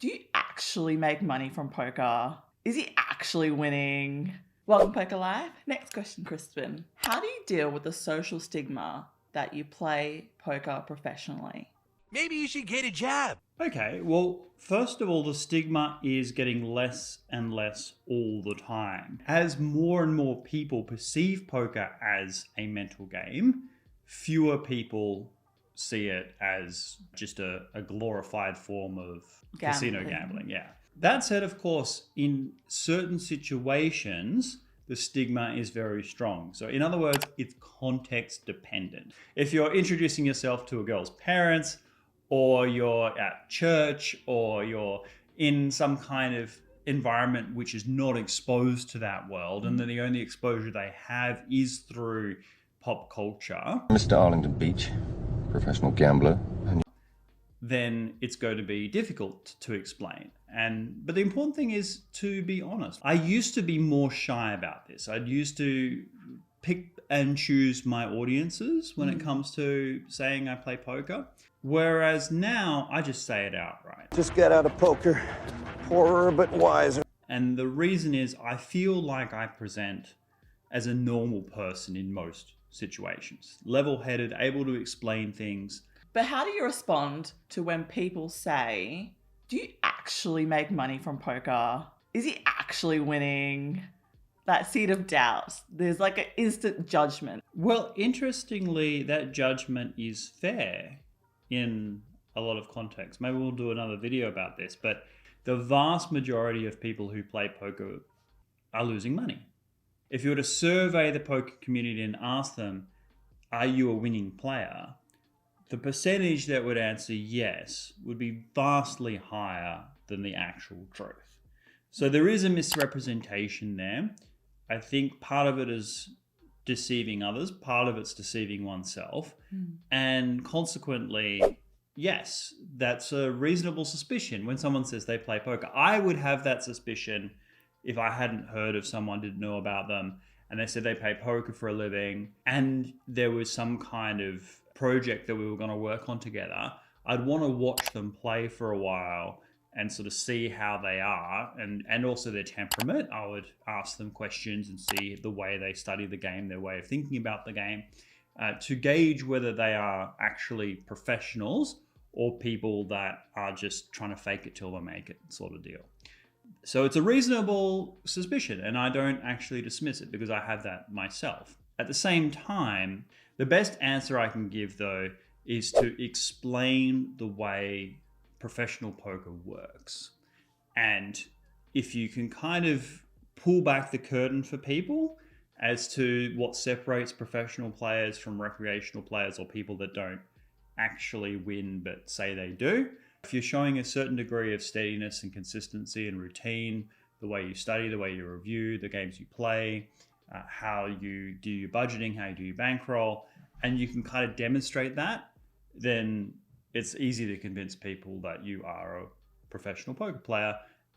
Do you actually make money from poker? Is he actually winning? Welcome, Poker Live. Next question, Crispin. How do you deal with the social stigma that you play poker professionally? Maybe you should get a job. Okay, well, first of all, the stigma is getting less and less all the time. As more and more people perceive poker as a mental game, fewer people see it as just a glorified form of casino gambling. Yeah. That said, of course, in certain situations, the stigma is very strong. So in other words, it's context dependent. If you're introducing yourself to a girl's parents, or you're at church, or you're in some kind of environment which is not exposed to that world, and then the only exposure they have is through pop culture, Mr. Arlington Beach, professional gambler. then it's going to be difficult to explain. But the important thing is to be honest. I used to be more shy about this. I used to pick and choose my audiences when it comes to saying I play poker. Whereas now I just say it outright. Just got out of poker, poorer but wiser. And the reason is I feel like I present as a normal person in most situations. Level-headed, able to explain things. But how do you respond to when people say, do you actually make money from poker? Is he actually winning? That seed of doubt. There's like an instant judgment. Well, interestingly, that judgment is fair in a lot of contexts. Maybe we'll do another video about this, but the vast majority of people who play poker are losing money. If you were to survey the poker community and ask them, are you a winning player? The percentage that would answer yes would be vastly higher than the actual truth. So there is a misrepresentation there. I think part of it is deceiving others, part of it's deceiving oneself. And consequently, yes, that's a reasonable suspicion when someone says they play poker. I would have that suspicion if I hadn't heard of someone, didn't know about them, and they said they play poker for a living, and there was some kind of project that we were going to work on together. I'd want to watch them play for a while and sort of see how they are, and also their temperament. I would ask them questions and see the way they study the game, their way of thinking about the game, to gauge whether they are actually professionals or people that are just trying to fake it till they make it sort of deal. So it's a reasonable suspicion, and I don't actually dismiss it because I have that myself. At the same time, the best answer I can give, though, is to explain the way professional poker works. And if you can kind of pull back the curtain for people as to what separates professional players from recreational players or people that don't actually win but say they do, if you're showing a certain degree of steadiness and consistency and routine, the way you study, the way you review, the games you play, how you do your budgeting, how you do your bankroll, and you can kind of demonstrate that, then it's easy to convince people that you are a professional poker player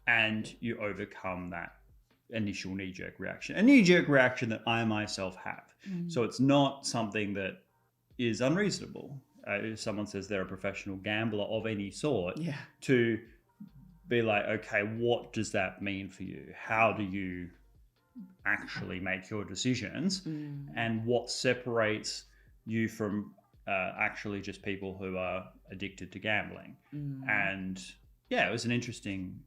and you overcome that initial knee-jerk reaction. A knee-jerk reaction that I myself have. So it's not something that is unreasonable. If someone says they're a professional gambler of any sort, to be like, okay, what does that mean for you? How do you actually make your decisions? And what separates you from actually just people who are addicted to gambling? And yeah, it was an interesting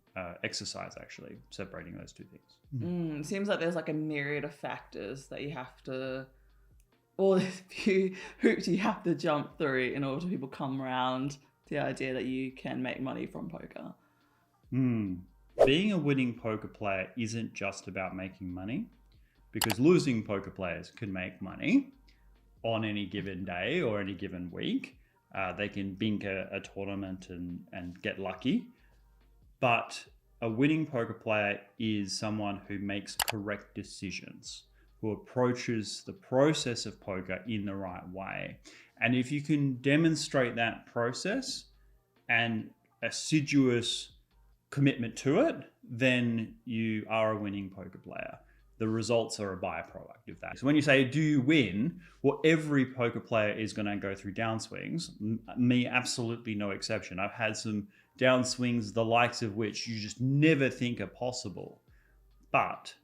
exercise, actually, separating those two things. It seems like there's like a myriad of factors that you have to, all these few hoops you have to jump through in order for people come around to the idea that you can make money from poker. Being a winning poker player isn't just about making money, because losing poker players can make money on any given day or any given week. They can bink a tournament and get lucky. But a winning poker player is someone who makes correct decisions, who approaches the process of poker in the right way. And if you can demonstrate that process and assiduous commitment to it, then you are a winning poker player. The results are a byproduct of that. So when you say, do you win? Well, every poker player is going to go through downswings. Me, absolutely no exception. I've had some downswings the likes of which you just never think are possible. But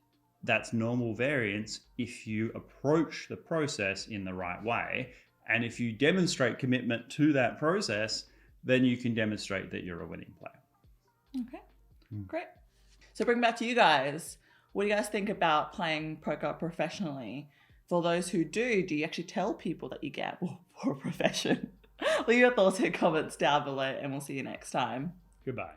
that's normal variance if you approach the process in the right way. And if you demonstrate commitment to that process, then you can demonstrate that you're a winning player. Okay, great. So bring back to you guys. What do you guys think about playing poker professionally? For those who do you actually tell people that you gamble for a profession? Leave your thoughts and comments down below, and we'll see you next time. Goodbye.